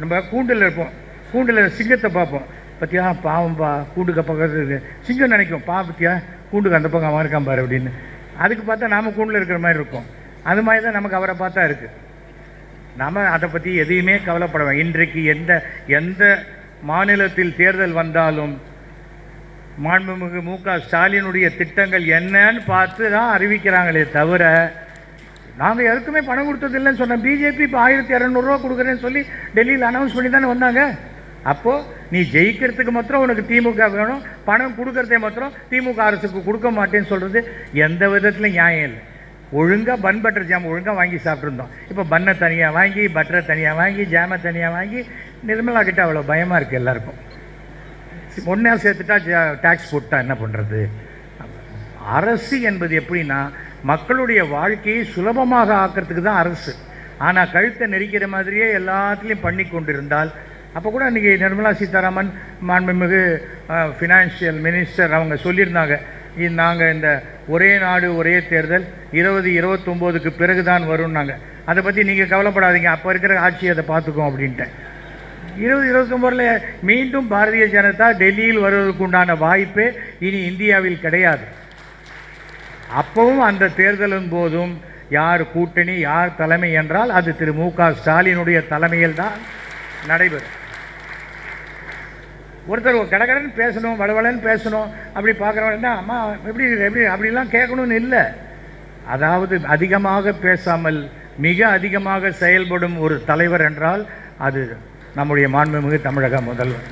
நம்ம கூண்டில் இருப்போம், கூண்டில் சிங்கத்தை பார்ப்போம், பற்றியா பாவம்பா கூண்டுக்கு பக்கத்து சிங்கம் நினைக்கும், பற்றியா கூண்டுக்கு அந்த பக்கம் அவன் இருக்கான் பாரு அப்படின்னு. அதுக்கு பார்த்தா நாம் கூண்டில் இருக்கிற மாதிரி இருக்கும். அது மாதிரி தான் நமக்கு அவரை பார்த்தா இருக்குது. நாம் அதை பற்றி எதையுமே கவலைப்படுவோம். இன்றைக்கு எந்த மாநிலத்தில் தேர்தல் வந்தாலும் மாண்புமிகு மு.க. ஸ்டாலினுடைய திட்டங்கள் என்னன்னு பார்த்து தான் அறிவிக்கிறாங்களே தவிர, நாங்கள் யாருக்குமே பணம் கொடுத்ததில்லைன்னு சொன்னோம். பிஜேபி இப்போ 1200 கொடுக்குறேன்னு சொல்லி டெல்லியில் அனௌன்ஸ் பண்ணி தானே வந்தாங்க. அப்போது நீ ஜெயிக்கிறதுக்கு மாத்திரம் உனக்கு திமுக வேணும், பணம் கொடுக்கறதே மாத்திரம் திமுக அரசுக்கு கொடுக்க மாட்டேன்னு சொல்கிறது எந்த விதத்தில் நியாயம் இல்லை. ஒழுங்காக பன் பட்டர் ஜாம் ஒழுங்காக வாங்கி சாப்பிட்ருந்தோம். இப்போ பன்னை தனியாக வாங்கி, பட்டரை தனியாக வாங்கி, ஜாமை தனியாக வாங்கி, நிர்மலா கிட்ட அவ்வளோ பயமாக இருக்குது எல்லாருக்கும். ஒன்றா சேர்த்துட்டா டேக்ஸ் போட்டா என்ன பண்ணுறது? அரசு என்பது எப்படின்னா மக்களுடைய வாழ்க்கையை சுலபமாக ஆக்கிறதுக்கு தான் அரசு. ஆனால் கழுத்தை நெரிக்கிற மாதிரியே எல்லாத்துலேயும் பண்ணி கொண்டிருந்தால், அப்போ கூட இன்றைக்கி நிர்மலா சீதாராமன் மாண்புமிகு ஃபினான்ஷியல் மினிஸ்டர் அவங்க சொல்லியிருந்தாங்க, நாங்கள் இந்த ஒரே நாடு ஒரே தேர்தல் 2029க்கு பிறகு தான் வரும்னாங்க. அதை பற்றி நீங்கள் கவலைப்படாதீங்க, அப்போ இருக்கிற ஆட்சி அதை பார்த்துக்கோம் அப்படின்ட்டேன். 2029 மீண்டும் பாரதிய ஜனதா டெல்லியில் வருவதற்கு உண்டான வாய்ப்பே இனி இந்தியாவில் கிடையாது. அப்பவும் அந்த தேர்தலின் போதும் யார் கூட்டணி யார் தலைமை என்றால் அது திரு மு.க. ஸ்டாலினுடைய தலைமையில் தான் நடைபெறும். ஒருத்தர் கடகடன்னு பேசணும், வளவளன்னு பேசணும், அப்படி பார்க்குறவங்கன்னா அம்மா எப்படி எப்படி அப்படிலாம் கேட்கணும்னு இல்லை. அதாவது அதிகமாக பேசாமல் மிக அதிகமாக செயல்படும் ஒரு தலைவர் என்றால் அது நம்முடைய மாண்புமிகு தமிழக முதல்வர்.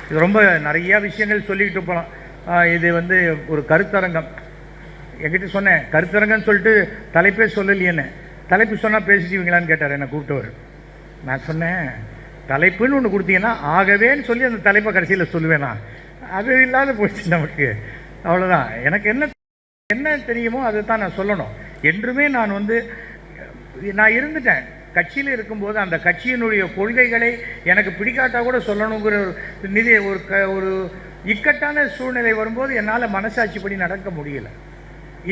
இது ரொம்ப நிறையா விஷயங்கள் சொல்லிக்கிட்டு போகலாம். இது ஒரு கருத்தரங்கம். என்கிட்ட சொன்னேன் கருத்தரங்கன்னு சொல்லிட்டு தலைப்பே சொல்லலையேன்னு. தலைப்பு சொன்னால் பேசிடுவீங்களான்னு கேட்டார் என்னை கூப்பிட்டவர். நான் சொன்னேன் தலைப்புன்னு ஒன்று கொடுத்தீங்கன்னா ஆகவேன்னு சொல்லி அந்த தலைப்பை கடைசியில் சொல்லுவேனா, அது இல்லாத போச்சு நமக்கு. அவ்வளோதான். எனக்கு என்ன தெரியுமோ அதை தான் நான் சொல்லணும். என்றுமே நான் இருந்துட்டேன் கட்சியில் இருக்கும்போது அந்த கட்சியினுடைய கொள்கைகளை எனக்கு பிடிக்காட்டா கூட சொல்லணுங்கிற ஒரு இக்கட்டான சூழ்நிலை வரும்போது என்னால் மனசாட்சிப்படி நடக்க முடியல.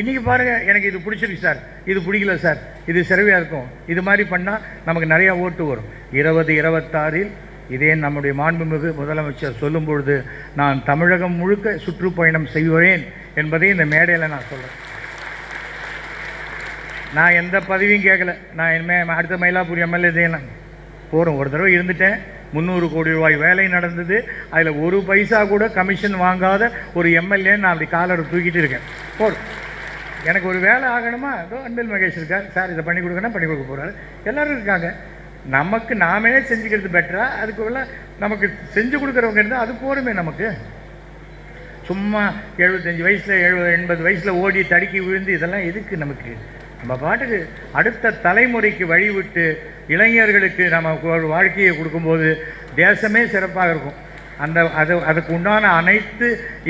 இன்றைக்கி பாருங்கள், எனக்கு இது பிடிச்சிருக்கு சார், இது பிடிக்கல சார், இது சிறவையாக இருக்கும், இது மாதிரி பண்ணால் நமக்கு நிறையா ஓட்டு வரும். 2026 இதே நம்முடைய மாண்புமிகு முதலமைச்சர் சொல்லும் பொழுது நான் தமிழகம் முழுக்க சுற்றுப்பயணம் செய்வேன் என்பதை இந்த மேடையில் நான் சொல்கிறேன். நான் எந்த பதவியும் கேட்கல. நான் இனிமேல் அடுத்த மயிலாப்பூர் எம்எல்ஏ தான் போகிறோம். ஒரு தடவை இருந்துட்டேன். 300 கோடி ரூபாய் வேலை நடந்தது. அதில் ஒரு பைசா கூட கமிஷன் வாங்காத ஒரு எம்எல்ஏ நான் அப்படி காலரை தூக்கிட்டு இருக்கேன். போதும், எனக்கு ஒரு வேலை ஆகணுமா? அதோ அன்பில் மகேஷ் இருக்கார், சார் இதை பண்ணி கொடுக்கணும், பண்ணி கொடுக்க போகிறாரு. எல்லோரும் இருக்காங்க. நமக்கு நாமே செஞ்சுக்கிறது பெட்டரா? அதுக்கு நமக்கு செஞ்சு கொடுக்குறவங்க இருந்தால் அது போருமே. நமக்கு சும்மா 75 வயசில் 80 வயசில் ஓடி தடுக்கி விழுந்து இதெல்லாம் எதுக்கு நமக்கு? நம்ம பாட்டுக்கு அடுத்த தலைமுறைக்கு வழிவிட்டு இளைஞர்களுக்கு நம்ம ஒரு வாழ்க்கையை கொடுக்கும்போது தேசமே சிறப்பாக இருக்கும். அதுக்கு உண்டான அனைத்து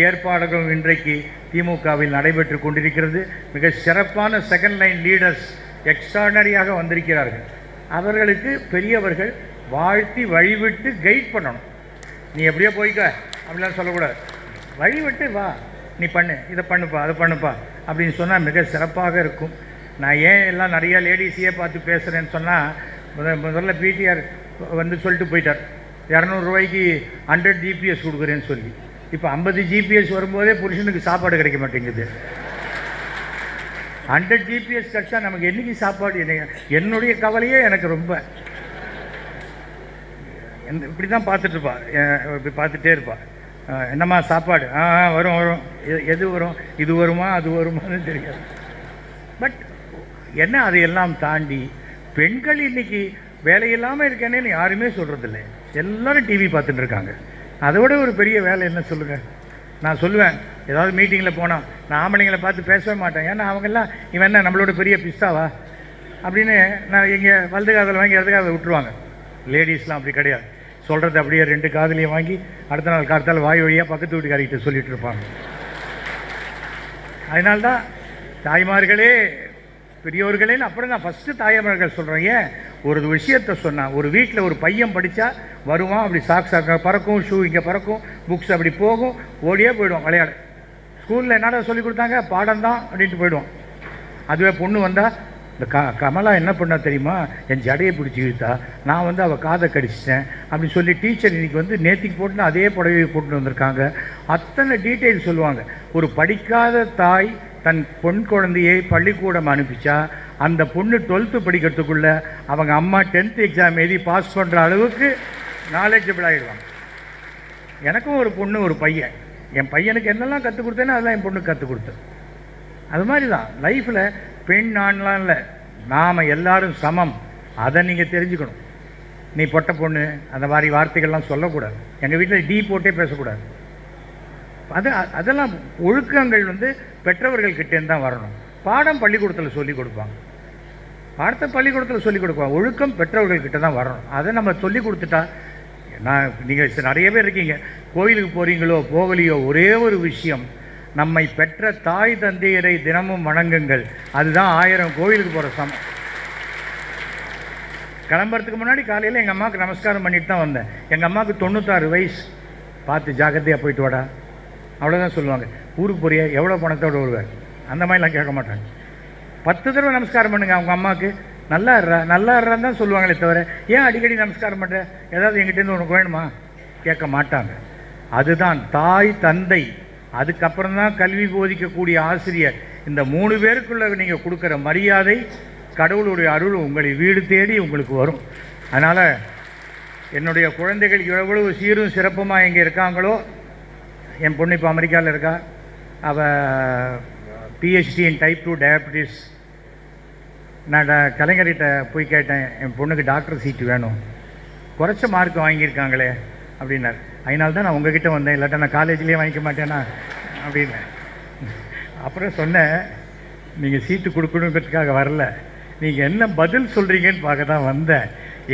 ஏற்பாடுகளும் இன்றைக்கு திமுகவில் நடைபெற்று கொண்டிருக்கிறது. மிக சிறப்பான செகண்ட் லைன் லீடர்ஸ் எக்ஸ்ட்ராடனரியாக வந்திருக்கிறார்கள். அவர்களுக்கு பெரியவர்கள் வாழ்த்தி வழிவிட்டு கைட் பண்ணணும். நீ எப்படியோ போய்க்க அப்படிலாம் சொல்லக்கூடாது. வழிவிட்டு வா, நீ பண்ணு, இதை பண்ணுப்பா, அதை பண்ணுப்பா அப்படின்னு சொன்னால் மிக சிறப்பாக இருக்கும். நான் ஏன் எல்லாம் நிறையா லேடிஸையே பார்த்து பேசுகிறேன்னு சொன்னால், முதல்ல பிடிஆர் சொல்லிட்டு போயிட்டார் 200 ரூபாய்க்கு 100 ஜிபிஎஸ் கொடுக்குறேன்னு சொல்லி. இப்போ 50 ஜிபிஎஸ் வரும்போதே புருஷனுக்கு சாப்பாடு கிடைக்க மாட்டேங்குது. 100 ஜிபிஎஸ் கிடைச்சா நமக்கு என்றைக்கு சாப்பாடு? என்னுடைய கவலையே எனக்கு ரொம்ப இப்படி தான் பார்த்துட்ருப்பா, இப்படி பார்த்துட்டே இருப்பா. என்னம்மா சாப்பாடு? வரும் வரும். எது வரும்? இது வருமா அது வருமானு தெரியாது. பட் என்ன, அதையெல்லாம் தாண்டி பெண்கள் இன்றைக்கி வேலையில்லாமல் இருக்கேன்னு யாருமே சொல்கிறதில்லை. எல்லோரும் டிவி பார்த்துட்டு இருக்காங்க. அதை விட ஒரு பெரிய வேலை என்ன சொல்லுங்கள்? நான் சொல்லுவேன், ஏதாவது மீட்டிங்கில் போனால் நான் ஆம்பளைங்களை பார்த்து பேசவே மாட்டேன். ஏன்னா அவங்கெல்லாம் இவன் என்ன நம்மளோட பெரிய பிஸ்தாவா? அப்படின்னு நான் இங்கே வலது காதில் வாங்கி இடது காதில் விட்டுருவாங்க. லேடிஸ்லாம் அப்படி கிடையாது. சொல்கிறது அப்படியே 2 காதுலையும் வாங்கி அடுத்த நாள் காலத்தால் வாய் வழியாக பக்கத்து வீட்டுக்காரிகிட்ட சொல்லிகிட்டு இருப்பாங்க. அதனால்தான் தாய்மார்களே பெரியோர்களேன்னு அப்புறம் தான் ஃபஸ்ட்டு தாய்மார்கள் சொல்கிறேன். ஏன் ஒரு விஷயத்தை சொன்னால், ஒரு வீட்டில் ஒரு பையன் படித்தா வருவான், அப்படி சாக்ஸ் பறக்கும், ஷூ இங்கே பறக்கும், புக்ஸ் அப்படி போகும், ஓடியே போயிடுவோம் விளையாட. ஸ்கூலில் என்னடா சொல்லி கொடுத்தாங்க, பாடம் தான் அப்படின்ட்டு போயிடுவோம். அதுவே பொண்ணு வந்தால் இந்த கமலா என்ன பண்ணா தெரியுமா, என் ஜடையை பிடிச்சி இழுத்தா, நான் வந்து அவள் காதை கடிச்சிட்டேன் அப்படின்னு சொல்லி டீச்சர் இன்றைக்கி வந்து நேற்றுக்கு போட்டுன்னு அதே புடவையை போட்டுன்னு வந்திருக்காங்க. அத்தனை டீட்டெயில் சொல்லுவாங்க. ஒரு படிக்காத தாய் தன் பொன் குழந்தையை பள்ளிக்கூடம் அனுப்பிச்சா அந்த பொண்ணு 12th படிக்கிறதுக்குள்ளே அவங்க அம்மா 10th எக்ஸாம் எழுதி பாஸ் பண்ணுற அளவுக்கு நாலேஜபிள் ஆகிடுவாங்க. எனக்கும் ஒரு பொண்ணு ஒரு பையன். என் பையனுக்கு என்னெல்லாம் கற்றுக் கொடுத்தேனோ அதெல்லாம் என் பொண்ணுக்கு கற்றுக் கொடுத்தேன். அது மாதிரி தான் லைஃப்பில் பெண் ஆண்லாம் இல்லை, நாம் எல்லாரும் சமம். அதை நீங்கள் தெரிஞ்சுக்கணும். நீ பொட்ட பொண்ணு அந்த மாதிரி வார்த்தைகள்லாம் சொல்லக்கூடாது. எங்கள் வீட்டில் டீ போட்டே பேசக்கூடாது. அதெல்லாம் ஒழுக்கங்கள் வந்து பெற்றவர்கள்கிட்டேருந்து தான் வரணும். பாடம் பள்ளிக்கூடத்தில் சொல்லிக் கொடுப்பாங்க, பாடத்தை பள்ளிக்கூடத்தில் சொல்லிக் கொடுப்பாங்க. ஒழுக்கம் பெற்றவர்கள்கிட்ட தான் வரணும். அதை நம்ம சொல்லிக் கொடுத்துட்டா, நீங்கள் நிறைய பேர் இருக்கீங்க, கோயிலுக்கு போகிறீங்களோ போகலையோ, ஒரே ஒரு விஷயம், நம்மை பெற்ற தாய் தந்தையரை தினமும் வணங்குங்கள். அதுதான் 1000 கோயிலுக்கு போகிற சமம். கிளம்புறதுக்கு முன்னாடி காலையில் எங்கள் அம்மாவுக்கு நமஸ்காரம் பண்ணிட்டு தான் வந்தேன். எங்கள் அம்மாவுக்கு 96 வயசு. பார்த்து ஜாக்கிரதையாக போயிட்டு வாடா, அவ்வளோதான் சொல்லுவாங்க. ஊருக்கு போறிய எவ்வளோ பணத்தோடு வருவார், அந்த மாதிரிலாம் கேட்க மாட்டாங்க. 10 தடவை நமஸ்காரம் பண்ணுங்க அவங்க அம்மாவுக்கு. நல்லா இருறான்னு தான் சொல்லுவாங்களே தவிர, ஏன் அடிக்கடி நமஸ்காரம் பண்ணுற, ஏதாவது எங்கிட்டேருந்து உனக்கு வேணுமா கேட்க மாட்டாங்க. அதுதான் தாய் தந்தை, அதுக்கப்புறம் தான் கல்வி போதிக்கக்கூடிய ஆசிரியர். இந்த 3 பேருக்குள்ள நீங்கள் கொடுக்குற மரியாதை, கடவுளுடைய அருள் உங்களை வீடு தேடி உங்களுக்கு வரும். அதனால் என்னுடைய குழந்தைகள் எவ்வளவு சீரும் சிறப்புமாக எங்கே இருக்காங்களோ, என் பொண்ணு இப்போ அமெரிக்காவில் இருக்கா, அவள் PhD இன் டைப் 2 டயபிட்டிஸ். நான் கலைஞர்கிட்ட போய் கேட்டேன், என் பொண்ணுக்கு டாக்டர் சீட்டு வேணும், குறைச்ச மார்க் வாங்கியிருக்காங்களே அப்படின்னார். அதனால தான் நான் உங்ககிட்ட வந்தேன், இல்லாட்டா நான் காலேஜ்லேயே வாங்கிக்க மாட்டேன்னா அப்படின்னு. அப்புறம் சொன்னேன், நீங்கள் சீட்டு கொடுக்கணுங்கிறதுக்காக வரல, நீங்கள் என்ன பதில் சொல்கிறீங்கன்னு பார்க்க தான் வந்தேன்.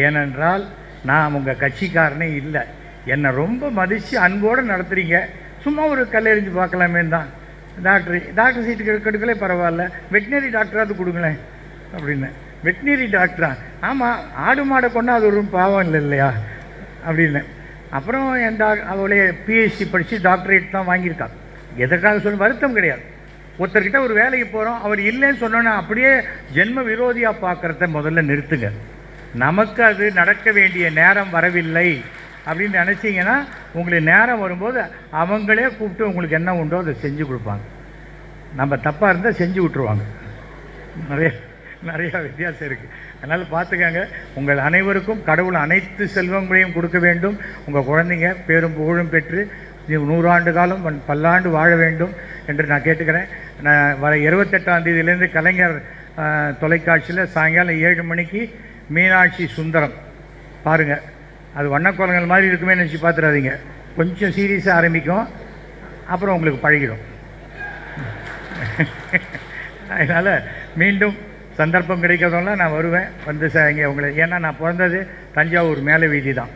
ஏனென்றால் நான் உங்கள் கட்சிக்காரனே இல்லை, என்னை ரொம்ப மதித்து அன்போடு நடத்துகிறீங்க, சும்மா ஒரு கல்லெறிஞ்சு பார்க்கலாமே தான். டாக்டர் சீட்டு கெடுக்கலே பரவாயில்ல, வெட்டினரி டாக்டராவது கொடுங்களேன் அப்படின்னு. வெட்டினரி டாக்டரா? ஆமாம், ஆடு மாடை கொண்டா அது ஒரு பாவம் இல்லை இல்லையா அப்படின்னு. அப்புறம் என் அவளே PhD படித்து டாக்டரேட் தான் வாங்கியிருக்காள். எதற்காக சொல்ல வருத்தம் கிடையாது. ஒருத்தர்கிட்ட ஒரு வேலைக்கு போகிறோம், அவர் இல்லைன்னு சொன்னோன்னா அப்படியே ஜென்ம விரோதியாக பார்க்குறத முதல்ல நிறுத்துங்க. நமக்கு அது நடக்க வேண்டிய நேரம் வரவில்லை அப்படின்னு நினச்சிங்கன்னா, உங்களுக்கு நேரம் வரும்போது அவங்களே கூப்பிட்டு உங்களுக்கு என்ன உண்டோ அதை செஞ்சு கொடுப்பாங்க. நம்ம தப்பாக இருந்தால் செஞ்சு விட்டுருவாங்க. நிறையா வித்தியாசம் இருக்குது. அதனால் பார்த்துக்கங்க. உங்கள் அனைவருக்கும் கடவுள் அனைத்து செல்வங்களையும் கொடுக்க வேண்டும். உங்கள் குழந்தைங்க பேரும் புகழும் பெற்று 100 ஆண்டு காலம் பல்லாண்டு வாழ வேண்டும் என்று நான் கேட்டுக்கிறேன். நான் வர 28ஆம் தேதியிலேருந்து கலைஞர் தொலைக்காட்சியில் சாயங்காலம் 7 மணிக்கு மீனாட்சி சுந்தரம் பாருங்கள். அது வண்ணக்கோலங்கள் மாதிரி இருக்குமே நினச்சி பார்த்துடாதீங்க. கொஞ்சம் சீரியஸாக ஆரம்பிக்கும், அப்புறம் உங்களுக்கு பழகிடும். அதனால் மீண்டும் சந்தர்ப்பம் கிடைக்கிறதெல்லாம் நான் வருவேன், வந்து இங்கே உங்களை. ஏன்னா நான் பிறந்தது தஞ்சாவூர் மேலே வீதி தான்,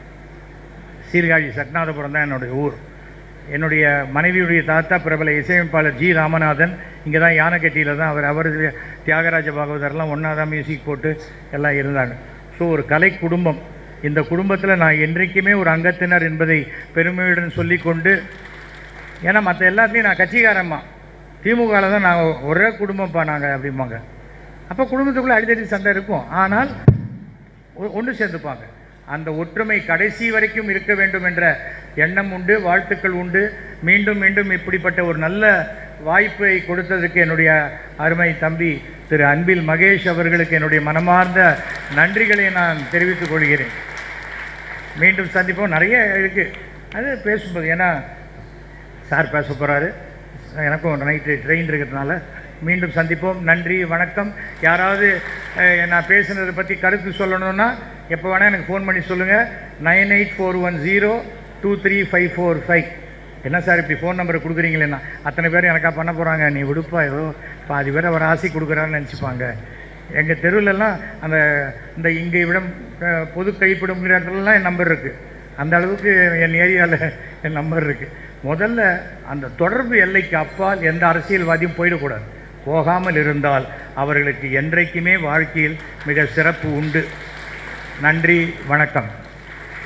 சீர்காழி சட்நாதபுரம் தான் என்னுடைய ஊர். என்னுடைய மனைவியுடைய தாத்தா பிரபல இசையமைப்பாளர் G. ராமநாதன். இங்கே தான் யானைக்கட்டியில் தான் அவர் தியாகராஜ பாகவதர்லாம் ஒன்றா தான் மியூசிக் போட்டு எல்லாம் இருந்தாங்க. ஸோ ஒரு கலை குடும்பம். இந்த குடும்பத்தில் நான் என்றைக்குமே ஒரு அங்கத்தினர் என்பதை பெருமையுடன் சொல்லிக்கொண்டு, ஏன்னா மற்ற எல்லாத்துலேயும் நான் கட்சிக்காரம்மா, திமுகவில் தான் நாங்கள் ஒரே குடும்பம்ப்பா நாங்கள் அப்படிம்பாங்க. அப்போ குடும்பத்துக்குள்ளே அடித்தடி சண்டை இருக்கும், ஆனால் ஒன்று சேர்ந்துப்பாங்க. அந்த ஒற்றுமை கடைசி வரைக்கும் இருக்க வேண்டும் என்ற எண்ணம் உண்டு, வாழ்த்துக்கள் உண்டு. மீண்டும் மீண்டும் இப்படிப்பட்ட ஒரு நல்ல வாய்ப்பை கொடுத்ததுக்கு என்னுடைய அருமை தம்பி திரு அன்பில் மகேஷ் அவர்களுக்கு என்னுடைய மனமார்ந்த நன்றிகளை நான் தெரிவித்துக் கொள்கிறேன். மீண்டும் சந்திப்போம். நிறைய இருக்குது அது பேசும்போது, ஏன்னா சார் பேச போகிறாரு, எனக்கும் நைட்டு ட்ரெயின் இருக்கிறதுனால. மீண்டும் சந்திப்போம். நன்றி, வணக்கம். யாராவது நான் பேசுனதை பற்றி கருத்து சொல்லணுன்னா எப்போ வேணால் எனக்கு ஃபோன் பண்ணி சொல்லுங்கள். 9841023545. என்ன சார் இப்படி ஃபோன் நம்பரை கொடுக்குறீங்களேன்னா, அத்தனை பேர் எனக்கா பண்ண போகிறாங்க, நீ விடுப்பா, ஏதோ பாதி பேர் அவர் ஆசை கொடுக்குறான்னு நினச்சிப்பாங்க. எங்கள் தெருவிலெல்லாம் அந்த இந்த இங்கே இவ்விடம் பொது கைப்பிடுங்கிற இடத்துலலாம் என் நம்பர் இருக்குது. அந்த அளவுக்கு என் ஏரியாவில் என் நம்பர் இருக்குது. முதல்ல அந்த தொடர்பு எல்லைக்கு அப்பால் எந்த அரசியல்வாதியும் போயிடக்கூடாது. போகாமல் இருந்தால் அவர்களுக்கு என்றைக்குமே வாழ்க்கையில் மிக சிறப்பு உண்டு. நன்றி, வணக்கம்.